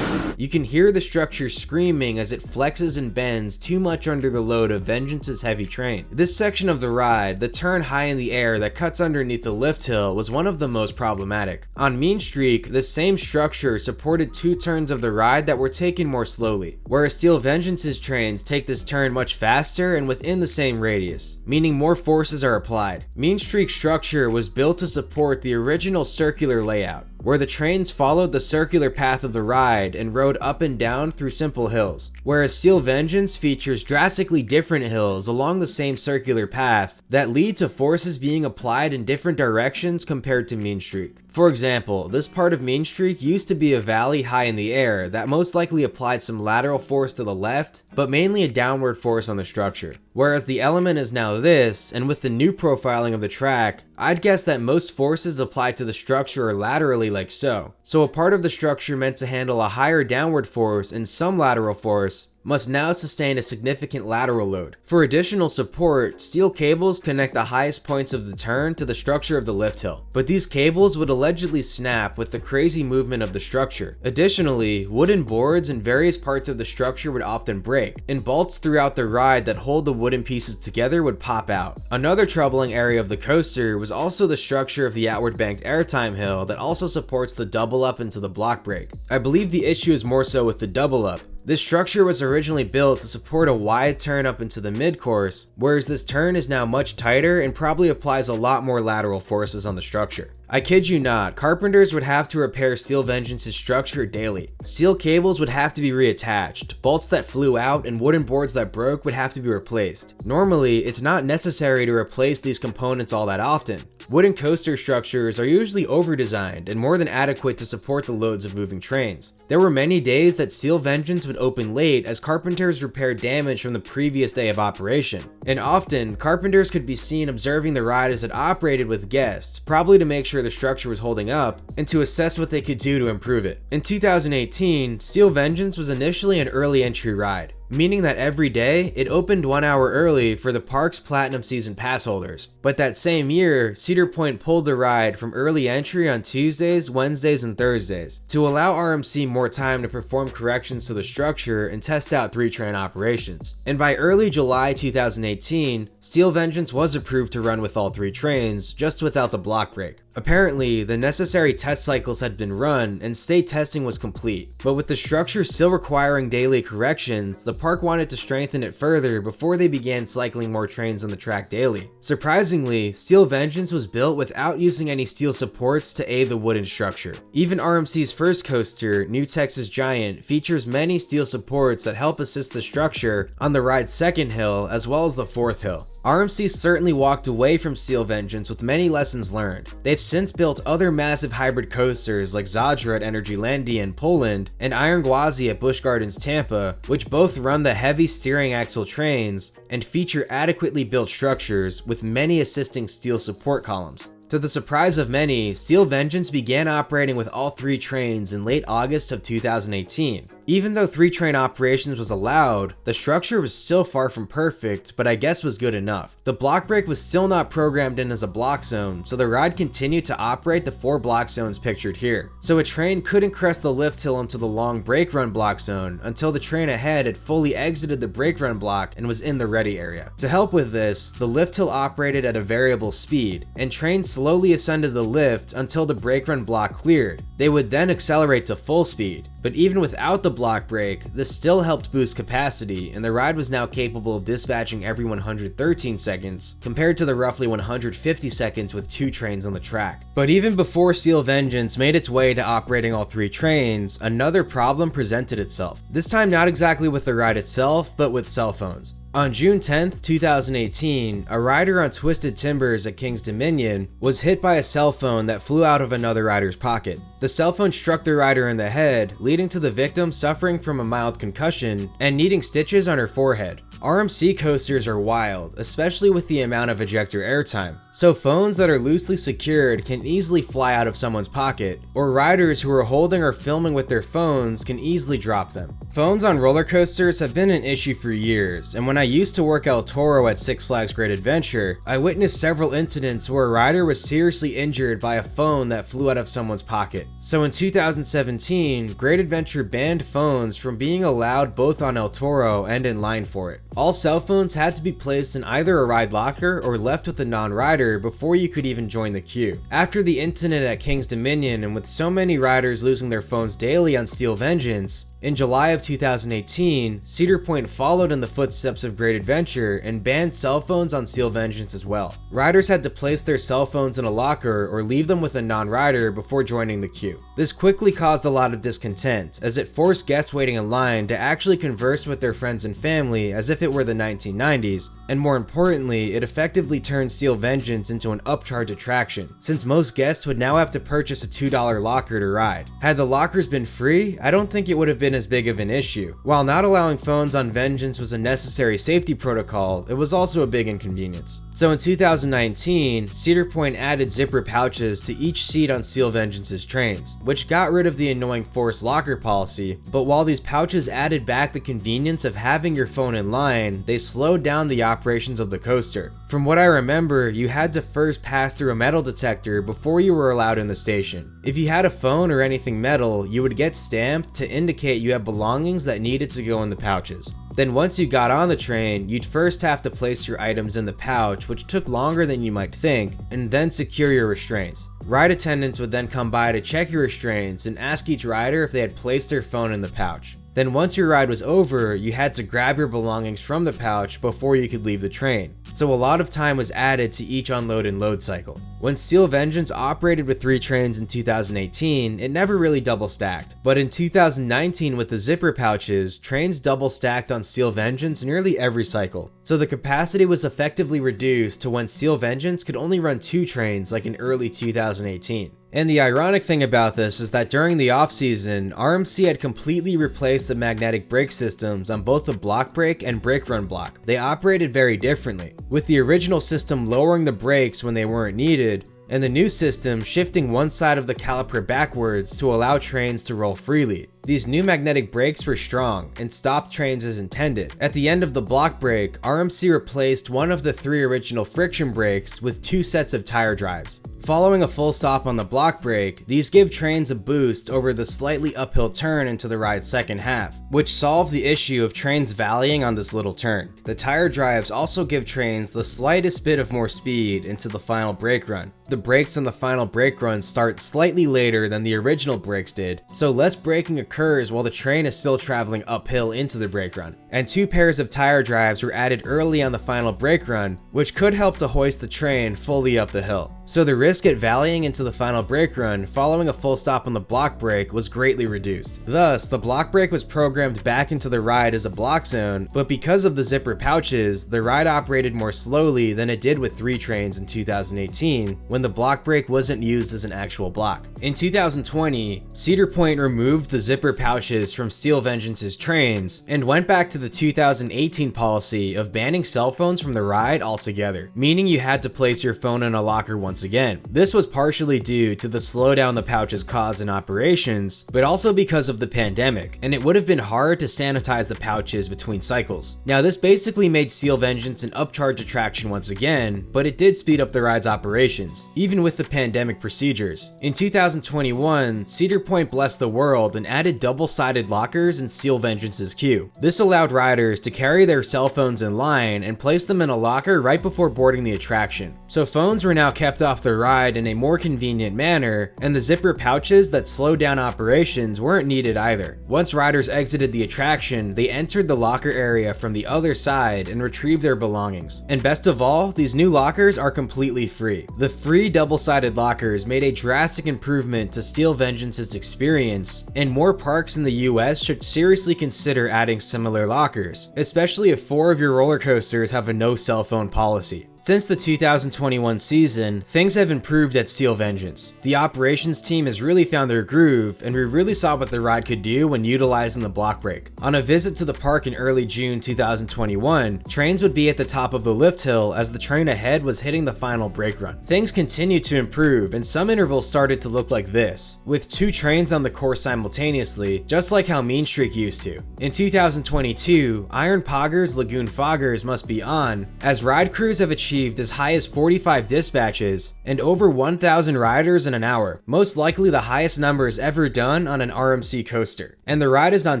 A: You can hear the structure screaming as it flexes and bends too much under the load of Vengeance's heavy train. This section of the ride, the turn high in the air that cuts underneath the lift hill, was one of the most problematic. On Mean Streak, the same structure supported 2 turns of the ride that were taken more slowly, whereas Steel Vengeance's trains take this turn much faster and within the same radius, meaning more forces are applied. Mean Streak's structure was built to support the original circular layout, where the trains followed the circular path of the ride and rode up and down through simple hills, whereas Steel Vengeance features drastically different hills along the same circular path that lead to forces being applied in different directions compared to Mean Streak. For example, this part of Mean Streak used to be a valley high in the air that most likely applied some lateral force to the left, but mainly a downward force on the structure. Whereas the element is now this, and with the new profiling of the track, I'd guess that most forces applied to the structure are laterally like so. So a part of the structure meant to handle a higher downward force and some lateral force must now sustain a significant lateral load. For additional support, steel cables connect the highest points of the turn to the structure of the lift hill, but these cables would allegedly snap with the crazy movement of the structure. Additionally, wooden boards in various parts of the structure would often break, and bolts throughout the ride that hold the wooden pieces together would pop out. Another troubling area of the coaster was also the structure of the outward banked airtime hill that also supports the double up into the block brake. I believe the issue is more so with the double up. This structure was originally built to support a wide turn up into the mid-course, whereas this turn is now much tighter and probably applies a lot more lateral forces on the structure. I kid you not, carpenters would have to repair Steel Vengeance's structure daily. Steel cables would have to be reattached, bolts that flew out and wooden boards that broke would have to be replaced. Normally, it's not necessary to replace these components all that often. Wooden coaster structures are usually over-designed and more than adequate to support the loads of moving trains. There were many days that Steel Vengeance would open late as carpenters repaired damage from the previous day of operation. And often, carpenters could be seen observing the ride as it operated with guests, probably to make sure the structure was holding up and to assess what they could do to improve it. In 2018, Steel Vengeance was initially an early entry ride, meaning that every day it opened 1 hour early for the park's Platinum Season Pass holders. But that same year, Cedar Point pulled the ride from early entry on Tuesdays, Wednesdays, and Thursdays to allow RMC more time to perform corrections to the structure and test out 3-train operations. And by early July 2018, Steel Vengeance was approved to run with all 3 trains, just without the block brake. Apparently, the necessary test cycles had been run and state testing was complete, but with the structure still requiring daily corrections, the park wanted to strengthen it further before they began cycling more trains on the track daily. Surprisingly, Steel Vengeance was built without using any steel supports to aid the wooden structure. Even RMC's first coaster, New Texas Giant, features many steel supports that help assist the structure on the ride's second hill as well as the fourth hill. RMC certainly walked away from Steel Vengeance with many lessons learned. They've since built other massive hybrid coasters like Zadra at Energylandia in Poland and Iron Gwazi at Busch Gardens Tampa, which both run the heavy steering axle trains and feature adequately built structures with many assisting steel support columns. To the surprise of many, Steel Vengeance began operating with all 3 trains in late August of 2018. Even though 3-train operations was allowed, the structure was still far from perfect, but I guess was good enough. The block brake was still not programmed in as a block zone, so the ride continued to operate the 4 block zones pictured here. So a train couldn't crest the lift hill into the long brake run block zone until the train ahead had fully exited the brake run block and was in the ready area. To help with this, the lift hill operated at a variable speed, and trains slowly ascended the lift until the brake run block cleared. They would then accelerate to full speed. But even without the block brake, this still helped boost capacity, and the ride was now capable of dispatching every 113 seconds, compared to the roughly 150 seconds with 2 trains on the track. But even before Steel Vengeance made its way to operating all 3 trains, another problem presented itself. This time not exactly with the ride itself, but with cell phones. On June 10th, 2018, a rider on Twisted Timbers at King's Dominion was hit by a cell phone that flew out of another rider's pocket. The cell phone struck the rider in the head, leading to the victim suffering from a mild concussion and needing stitches on her forehead. RMC coasters are wild, especially with the amount of ejector airtime, so phones that are loosely secured can easily fly out of someone's pocket, or riders who are holding or filming with their phones can easily drop them. Phones on roller coasters have been an issue for years, and when I used to work El Toro at Six Flags Great Adventure, I witnessed several incidents where a rider was seriously injured by a phone that flew out of someone's pocket. So in 2017, Great Adventure banned phones from being allowed both on El Toro and in line for it. All cell phones had to be placed in either a ride locker or left with a non-rider before you could even join the queue. After the incident at King's Dominion, and with so many riders losing their phones daily on Steel Vengeance, in July of 2018, Cedar Point followed in the footsteps of Great Adventure and banned cell phones on Steel Vengeance as well. Riders had to place their cell phones in a locker or leave them with a non-rider before joining the queue. This quickly caused a lot of discontent, as it forced guests waiting in line to actually converse with their friends and family as if it were the 1990s, and more importantly, it effectively turned Steel Vengeance into an upcharge attraction, since most guests would now have to purchase a $2 locker to ride. Had the lockers been free, I don't think it would have been been as big of an issue. While not allowing phones on Vengeance was a necessary safety protocol, it was also a big inconvenience. So in 2019, Cedar Point added zipper pouches to each seat on Steel Vengeance's trains, which got rid of the annoying forced locker policy, but while these pouches added back the convenience of having your phone in line, they slowed down the operations of the coaster. From what I remember, you had to first pass through a metal detector before you were allowed in the station. If you had a phone or anything metal, you would get stamped to indicate you had belongings that needed to go in the pouches. Then once you got on the train, you'd first have to place your items in the pouch, which took longer than you might think, and then secure your restraints. Ride attendants would then come by to check your restraints and ask each rider if they had placed their phone in the pouch. Then once your ride was over, you had to grab your belongings from the pouch before you could leave the train. So a lot of time was added to each unload and load cycle. When Steel Vengeance operated with 3 trains in 2018, it never really double stacked. But in 2019 with the zipper pouches, trains double stacked on Steel Vengeance nearly every cycle. So the capacity was effectively reduced to when Steel Vengeance could only run 2 trains like in early 2018. And the ironic thing about this is that during the off-season, RMC had completely replaced the magnetic brake systems on both the block brake and brake run block. They operated very differently, with the original system lowering the brakes when they weren't needed, and the new system shifting one side of the caliper backwards to allow trains to roll freely. These new magnetic brakes were strong and stopped trains as intended. At the end of the block brake, RMC replaced one of the 3 original friction brakes with 2 sets of tire drives. Following a full stop on the block brake, these give trains a boost over the slightly uphill turn into the ride's second half, which solved the issue of trains valleying on this little turn. The tire drives also give trains the slightest bit of more speed into the final brake run. The brakes on the final brake run start slightly later than the original brakes did, so less braking occurs while the train is still traveling uphill into the brake run. And 2 pairs of tire drives were added early on the final brake run, which could help to hoist the train fully up the hill. So the risk at valleying into the final brake run following a full stop on the block brake was greatly reduced. Thus, the block brake was programmed back into the ride as a block zone, but because of the zipper pouches, the ride operated more slowly than it did with 3 trains in 2018, when the block brake wasn't used as an actual block. In 2020, Cedar Point removed the zipper pouches from Steel Vengeance's trains and went back to the 2018 policy of banning cell phones from the ride altogether, meaning you had to place your phone in a locker once again. This was partially due to the slowdown the pouches caused in operations, but also because of the pandemic, and it would have been hard to sanitize the pouches between cycles. Now this basically made Steel Vengeance an upcharge attraction once again, but it did speed up the ride's operations, even with the pandemic procedures. In 2021, Cedar Point blessed the world and added double-sided lockers in Steel Vengeance's queue. This allowed riders to carry their cell phones in line and place them in a locker right before boarding the attraction. So phones were now kept off the ride in a more convenient manner, and the zipper pouches that slowed down operations weren't needed either. Once riders exited the attraction, they entered the locker area from the other side and retrieved their belongings. And best of all, these new lockers are completely free. The 3 double-sided lockers made a drastic improvement to Steel Vengeance's experience, and more parks in the US should seriously consider adding similar lockers, especially if 4 of your roller coasters have a no cell phone policy. Since the 2021 season, things have improved at Steel Vengeance. The operations team has really found their groove, and we really saw what the ride could do when utilizing the block brake. On a visit to the park in early June 2021, trains would be at the top of the lift hill as the train ahead was hitting the final brake run. Things continued to improve, and some intervals started to look like this, with 2 trains on the course simultaneously, just like how Mean Streak used to. In 2022, Iron Poggers Lagoon Foggers must be on, as ride crews have achieved as high as 45 dispatches and over 1,000 riders in an hour, most likely the highest numbers ever done on an RMC coaster. And the ride is on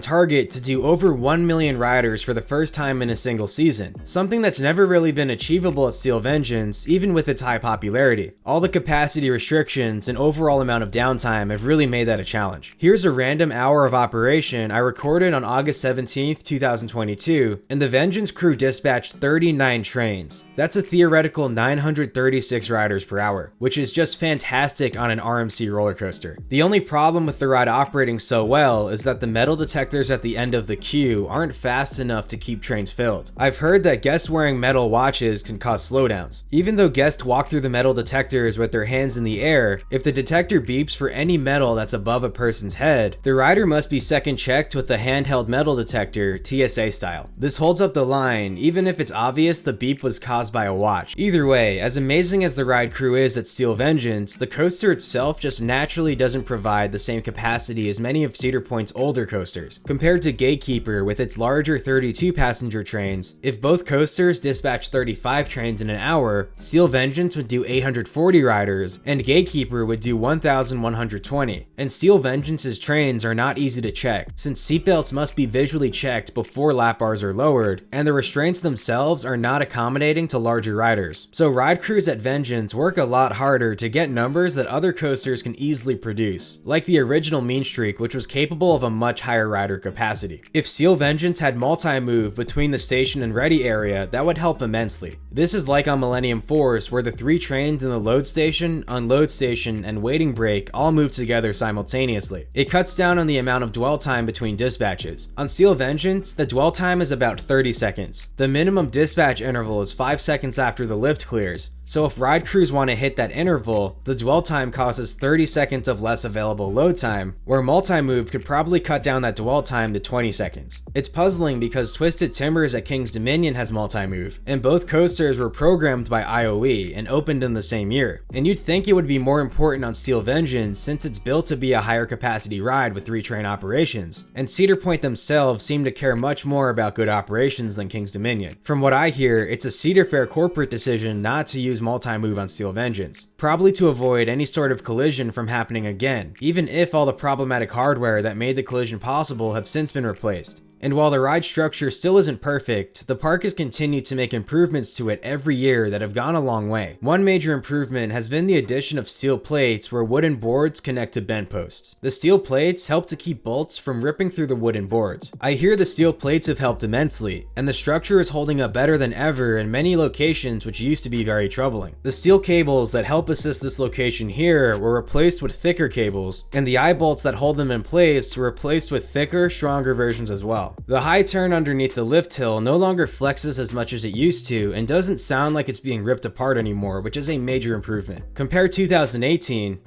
A: target to do over 1 million riders for the first time in a single season, something that's never really been achievable at Steel Vengeance, even with its high popularity. All the capacity restrictions and overall amount of downtime have really made that a challenge. Here's a random hour of operation I recorded on August 17th, 2022, and the Vengeance crew dispatched 39 trains. That's a theoretical 936 riders per hour, which is just fantastic on an RMC roller coaster. The only problem with the ride operating so well is that the metal detectors at the end of the queue aren't fast enough to keep trains filled. I've heard that guests wearing metal watches can cause slowdowns. Even though guests walk through the metal detectors with their hands in the air, if the detector beeps for any metal that's above a person's head, the rider must be second checked with the handheld metal detector, TSA style. This holds up the line, even if it's obvious the beep was caused by a watch. Either way, as amazing as the ride crew is at Steel Vengeance, the coaster itself just naturally doesn't provide the same capacity as many of Cedar Point's older coasters. Compared to Gatekeeper with its larger 32 passenger trains, if both coasters dispatch 35 trains in an hour, Steel Vengeance would do 840 riders, and Gatekeeper would do 1,120. And Steel Vengeance's trains are not easy to check, since seatbelts must be visually checked before lap bars are lowered, and the restraints themselves are not accommodating to larger riders. So ride crews at Vengeance work a lot harder to get numbers that other coasters can easily produce, like the original Mean Streak, which was capable of a much higher rider capacity. If Steel Vengeance had multi-move between the station and ready area, that would help immensely. This is like on Millennium Force, where the 3 trains in the load station, unload station, and waiting break all move together simultaneously. It cuts down on the amount of dwell time between dispatches. On Steel Vengeance, the dwell time is about 30 seconds. The minimum dispatch interval is 5 seconds after the lift clears. So if ride crews want to hit that interval, the dwell time causes 30 seconds of less available load time, where multi-move could probably cut down that dwell time to 20 seconds. It's puzzling because Twisted Timbers at King's Dominion has multi-move, and both coasters were programmed by IOE and opened in the same year. And you'd think it would be more important on Steel Vengeance since it's built to be a higher capacity ride with 3 train operations, and Cedar Point themselves seem to care much more about good operations than King's Dominion. From what I hear, it's a Cedar Fair corporate decision not to use multi-move on Steel Vengeance, probably to avoid any sort of collision from happening again, even if all the problematic hardware that made the collision possible have since been replaced. And while the ride structure still isn't perfect, the park has continued to make improvements to it every year that have gone a long way. One major improvement has been the addition of steel plates where wooden boards connect to bent posts. The steel plates help to keep bolts from ripping through the wooden boards. I hear the steel plates have helped immensely, and the structure is holding up better than ever in many locations which used to be very troubling. The steel cables that help assist this location here were replaced with thicker cables, and the eye bolts that hold them in place were replaced with thicker, stronger versions as well. The high turn underneath the lift hill no longer flexes as much as it used to and doesn't sound like it's being ripped apart anymore, which is a major improvement. Compare 2018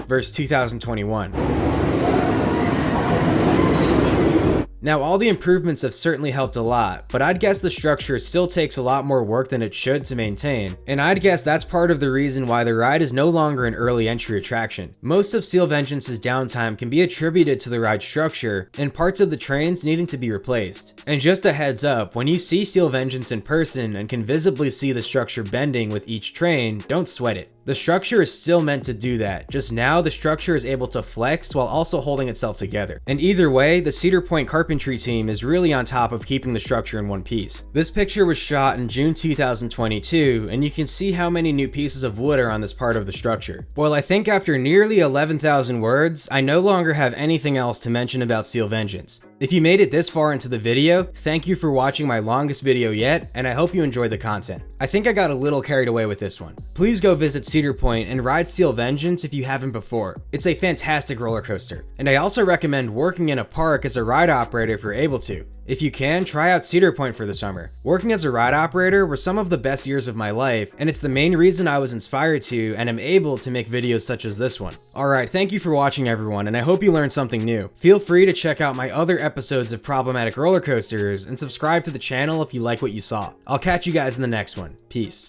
A: versus 2021. Now, all the improvements have certainly helped a lot, but I'd guess the structure still takes a lot more work than it should to maintain, and I'd guess that's part of the reason why the ride is no longer an early entry attraction. Most of Steel Vengeance's downtime can be attributed to the ride structure and parts of the trains needing to be replaced. And just a heads up, when you see Steel Vengeance in person and can visibly see the structure bending with each train, don't sweat it. The structure is still meant to do that, just now the structure is able to flex while also holding itself together. And either way, the Cedar Point carpentry team is really on top of keeping the structure in one piece. This picture was shot in June 2022, and you can see how many new pieces of wood are on this part of the structure. Well, I think after nearly 11,000 words, I no longer have anything else to mention about Steel Vengeance. If you made it this far into the video, thank you for watching my longest video yet, and I hope you enjoyed the content. I think I got a little carried away with this one. Please go visit Cedar Point and ride Steel Vengeance if you haven't before. It's a fantastic roller coaster, and I also recommend working in a park as a ride operator if you're able to. If you can, try out Cedar Point for the summer. Working as a ride operator were some of the best years of my life, and it's the main reason I was inspired to and am able to make videos such as this one. Alright, thank you for watching everyone, and I hope you learned something new. Feel free to check out my other episodes of Problematic Roller Coasters and subscribe to the channel if you like what you saw. I'll catch you guys in the next one. Peace.